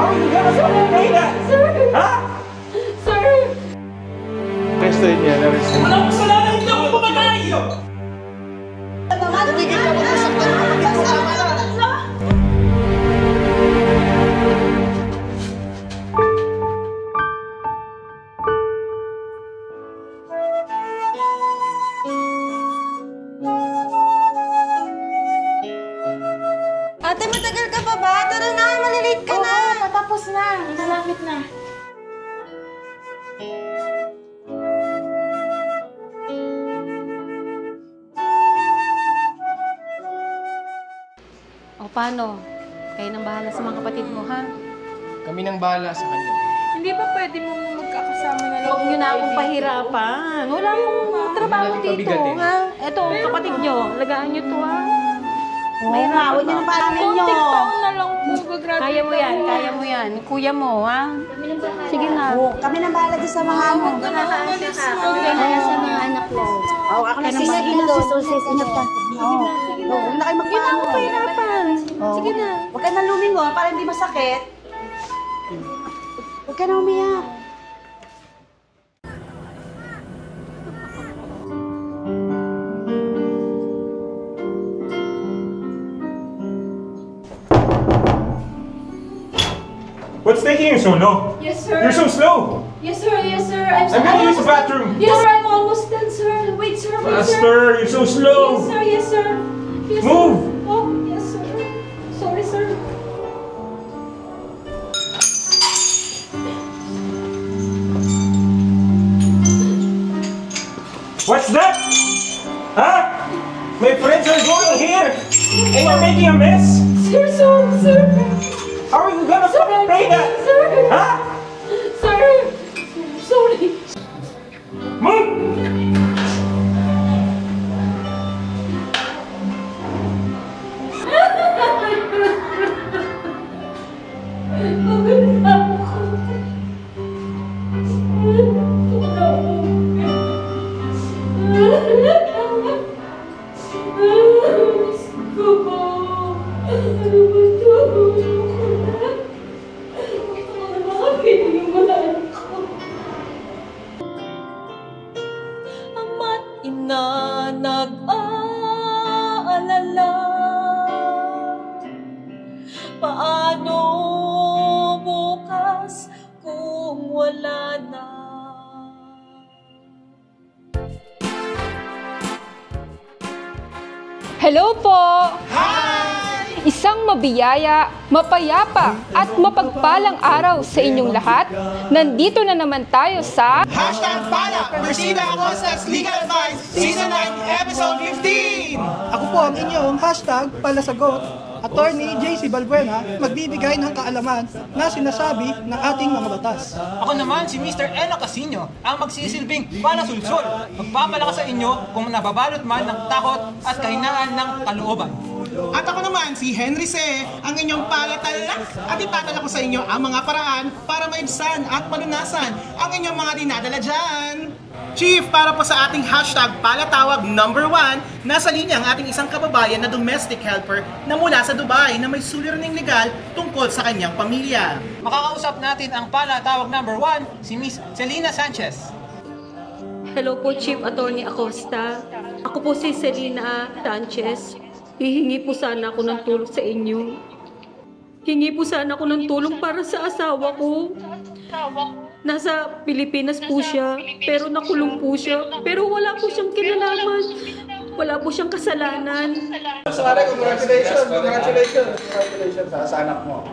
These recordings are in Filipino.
are you gonna pay that? Sir! Ha? Sir! Arrestin niya, arrestin. Walang kasalanan, hindi ako pumatay! Tumigil ka, magkasaktan ka, magkasama na. Ate, matagal ka pa ba? Tara na, malilate ka na. Oo, patapos na. Malapit na. O paano? Kayo nang bahala sa mga kapatid mo, ha? Kami nang bahala sa kanya. Hindi ba pwede mo magkakasama na lang? Huwag nyo na akong pahirapan. Wala akong trabaho dito, ha? Eto, kapatid nyo, lagaan nyo to, ha? May rawin niyo ng panay niyo. Konting taon na lang po. Gagraduate Kaya mo yan, ako. kaya mo yan. Kuya mo, ha? Sige na. Oo, kami nang bahala dyan sa mga ano. Nakakaalis mo. Sa mga anak ko. Oo, ako na sila sus. Ingat ka. Oo. Huwag na kayo Hindi na ako magpaano. pahirapan. Sige na. Huwag ka na lumingon para hindi masakit. Huwag ka na umiyak. What's taking you so long? Yes, sir. You're so slow! Yes, sir. Yes, sir. I'm gonna use the bathroom! Yes, sir. I'm almost done, sir. Wait, sir. Wait, sir. Faster! You're so Yes, slow! sir. Yes, sir. Yes, Move! Sir. Oh, yes, sir. Sorry, sir. What's that? Huh? My friends are going here! And you're making a mess? Sir, sorry, sir. How are you gonna Sir, pay that? sir. Huh? Sir. Sorry. Move! Ama't ina nag-aalala. Paano bukas kung wala na? Hello po! Isang mabiyaya, mapayapa at mapagpalang araw sa inyong lahat. Nandito na naman tayo sa Hashtag Pala, Persida Acosta's Legal Advice, Season 9, Episode 15! Ako po ang inyong hashtag palasagot, Attorney JC Balbuena, magbibigay ng kaalaman na sinasabi ng ating mga batas. Ako naman si Mr. Eno Casino, ang magsisilbing palasulsol. Magpapalakas sa inyo kung nababalot man ng takot at kahinaan ng kalooban. At ako naman si Henry C., ang inyong palatalak at itatala ko sa inyo ang mga paraan para maibsan at malunasan ang inyong mga dinadala dyan. Chief, para po sa ating hashtag palatawag number 1, nasa linya ang ating isang kababayan na domestic helper na mula sa Dubai na may suliraning legal tungkol sa kanyang pamilya. Makakausap natin ang palatawag number 1, si Miss Selina Sanchez. Hello po, Chief Attorney Acosta. Ako po si Selina Sanchez. Hihingi po sana ako ng tulong sa inyo. Hingi po sana ako ng tulong para sa asawa ko. Nasa Pilipinas po siya, pero nakulong po siya. Pero wala po siyang kinalaman. Wala po siyang kasalanan. Pare, congratulations! Congratulations sa anak mo.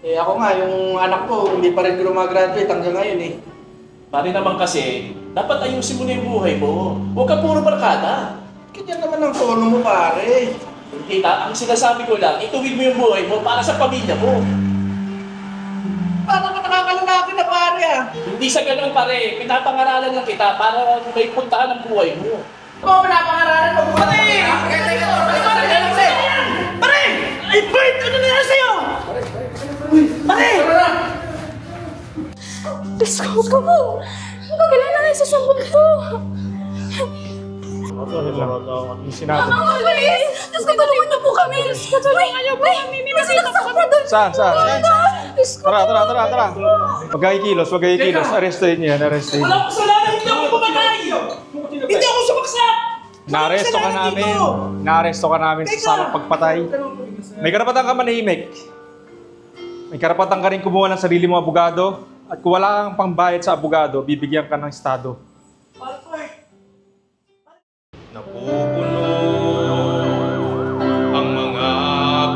Eh ako nga, yung anak ko, hindi pa rin graduate hanggang ngayon eh. Pare naman kasi, dapat ayusin mo na yung buhay mo. Huwag ka puro barkada. Ganyan naman ang tono mo, pare. Kita, ang sinasabi ko lang, ituwid mo yung buhay mo para sa pamilya mo. Parang ka nakakalaki na, pare ah. Hindi sa ganun, pare. Pinapangaralan lang kita para may puntahan ang buhay mo. Oo, pinapangaralan mo. Pare! Pare! Ay, Bert! Ano nangyari sa'yo? Pare! Diyos ko po! Ang kagalan na kayo sa sambong to! Yung sinabi. Mga pulis! Diyos ko, tulungan niyo po kami! Diyos ko, tulungan niyo po kami! May sinaksak na doon! Saan? Tara. Huwag kayo kilos. Arrestuhin niyo yan, arrestuhin. Wala ko kasalanan! Hindi ako pumatay! Hindi ako sumaksak! Naaresto ka namin sa salang pagpatay. May karapatan ka manahimik. May karapatan ka rin kumuha ng sarili mong abogado. At kung wala kang pangbayad sa abogado, bibigyan ka ng estado. Napupuno ang mga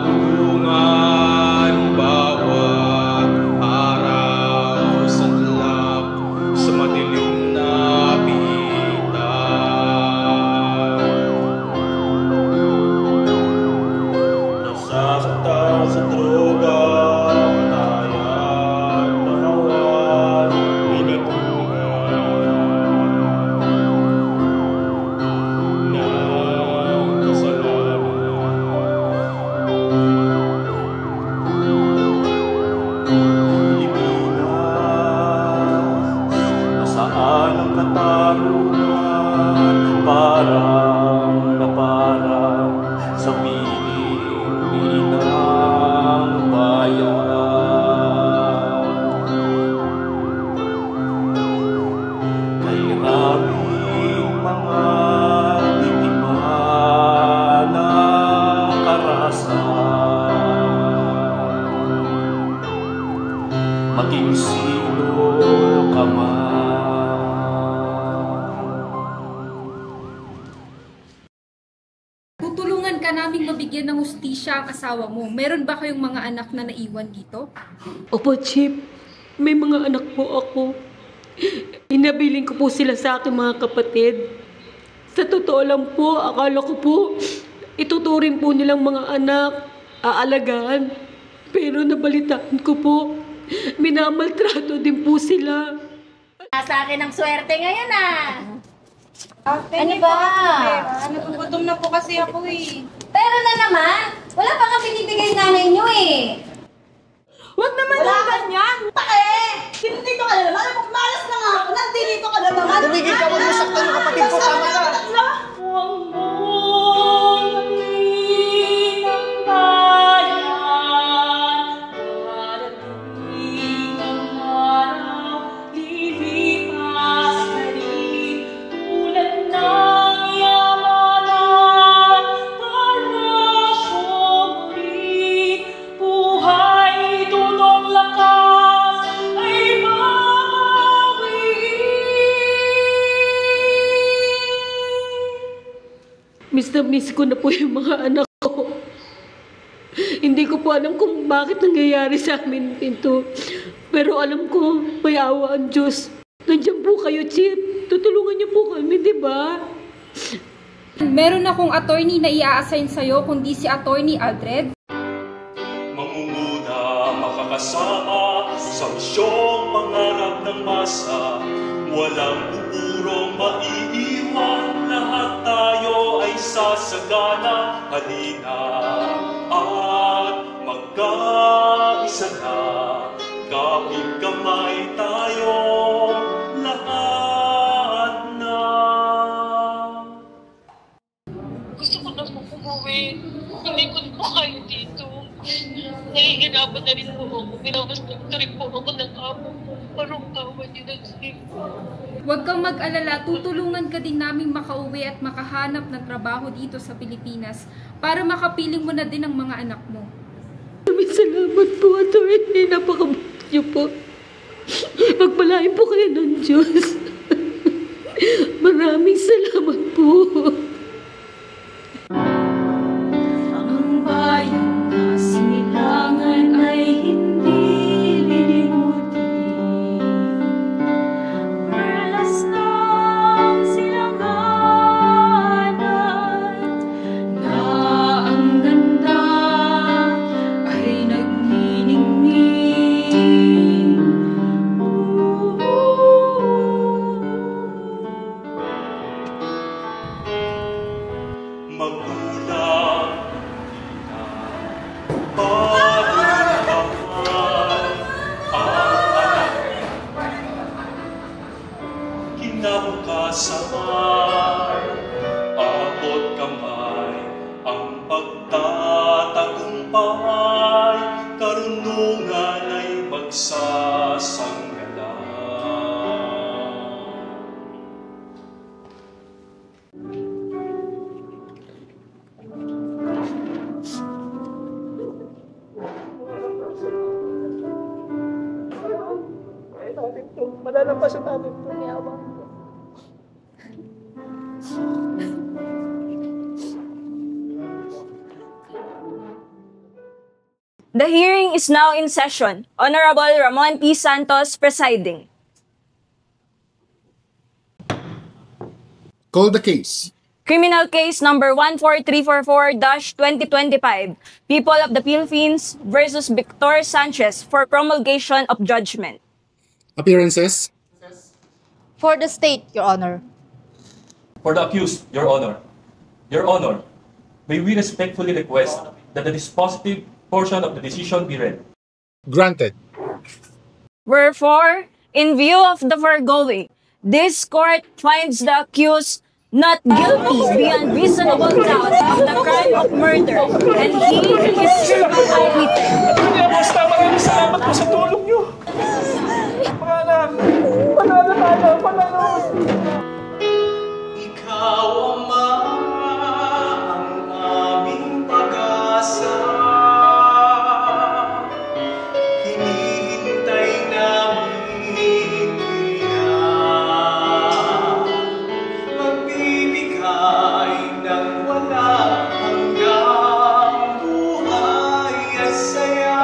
kulungan, bawat araw sa lab, sa madilim na bitan. Nasaktan sa droga, patayan, nahawan, initungan ng kasalanan. Pilipinas, nasaan ang katarungan? Parang na parang sa piling ng bayan. Kay maraming mga biktima ng karahasan, maging sino ka man. Tutulungan ka naming mabigyan ng hustisya ang asawa mo. Meron ba kayong mga anak na naiwan dito? Opo, Chief. May mga anak po ako. Inabiling ko po sila sa aking mga kapatid. Sa totoo lang po, akala ko po, ituturing po nilang mga anak, aalagaan. Pero nabalitaan ko po, minamaltrato din po sila. Sa akin ang swerte ngayon Ano ba? Nagugutom na po kasi ako eh. Pero na naman, wala pa nga binibigay nanay niyo Huwag naman yung ganyan! Take! Dito ka na naman! Malas na nga ako! Nandito ka na naman! Tumigil ka, huwag mo saktan yung kapatid ko. Tama na. Miss na miss ko na po yung mga anak ko. Hindi ko po alam kung bakit nangyayari sa amin ito. Pero alam ko, may awa ang Diyos. Nandiyan po kayo, Chief. Tutulungan niyo po kami, di ba? Meron akong attorney na i-assign sa'yo, kundi si Attorney Aldred. Mangunguna makakasama sa misyong mangarap ng masa. Walang pupurong maiiwan, lahat tayo ay sasagana. Halina at magkaisa na, kapit kamay tayo, lahat na. Gusto ko na po umuwi. Hindi ko na po kayo dito. Nahihirapan na rin po ako. Pinabastos na rin po ako ng amo ko. Parang tawa niyo ng Chief. Huwag kang mag-alala, tutulungan ka din namin makauwi at makahanap ng trabaho dito sa Pilipinas para makapiling mo na din ang mga anak mo. Maraming salamat po, Attorney. Napakabait niyo po. Magpalain po kayo ng Diyos. Maraming salamat po. Ang bayan na sinilangan ay hindi lilimutin. Perlas ng silanganan na ang ganda ay nagniningning. tulungan ay magsasanggala. Malalampasan natin ito ni Abang. The hearing is now in session. Honorable Ramon P. Santos presiding. Call the case. Criminal case number 14344-2025, People of the Philippines versus Victor Sanchez for promulgation of judgment. Appearances? For the state, Your Honor. For the accused, Your Honor. Your Honor, may we respectfully request that the dispositive portion of the decision be read. Granted. Wherefore, in view of the foregoing, this court finds the accused not guilty beyond reasonable doubt of the crime of murder, and he is hereby acquitted. Basta, maraming salamat po sa tulong niyo. Panalo. Ikaw Ama, ang aming pag-asa. Hinihintay namin iyan. Magbibigay ng walang hanggang buhay at saya.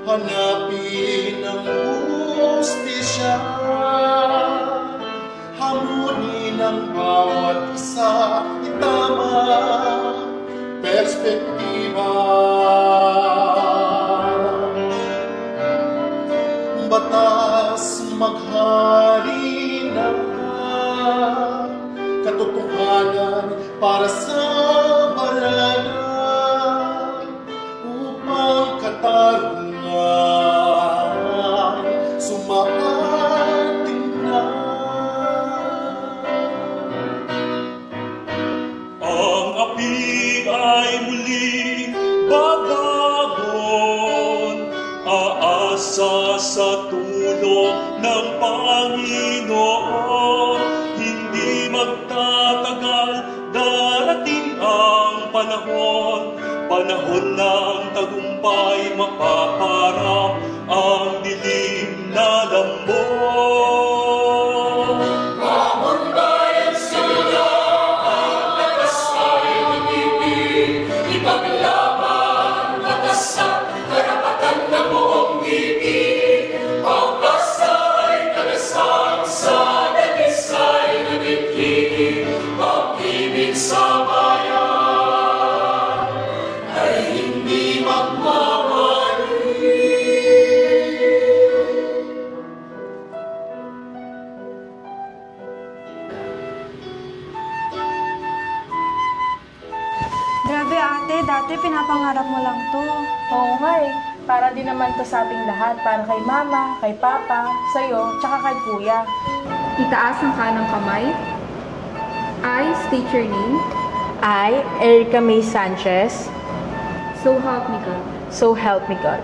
Hanapin ang hustisya, hamunin ang bawat isa, itama perspektiba. Batas maghari na, katotohanan para sa bayanan, upang katarungan sumaating na. Ang api ay muling babagon, aasa sa tulong ng Panginoon. Hindi magtatagal, darating ang panahon, panahon ng tagumpay, mapaparap ang dilim na lambon. Ramon bayan sila, ang lakas ay umibig, ipaglaban, batas at karapatan ng buong ibig. Pagbasa ay kalasang sa dagisay na dibdib, pag-ibig sa bayan ay hindi magmamali. Grabe ate, dati pinapangarap mo lang to. Oo nga eh. Para din naman to sa ating lahat. Para kay mama, kay papa, sa'yo, tsaka kay kuya. Itaas ang kanang kamay. I state your name. I, Erica May Sanchez. So help me God. So help me God.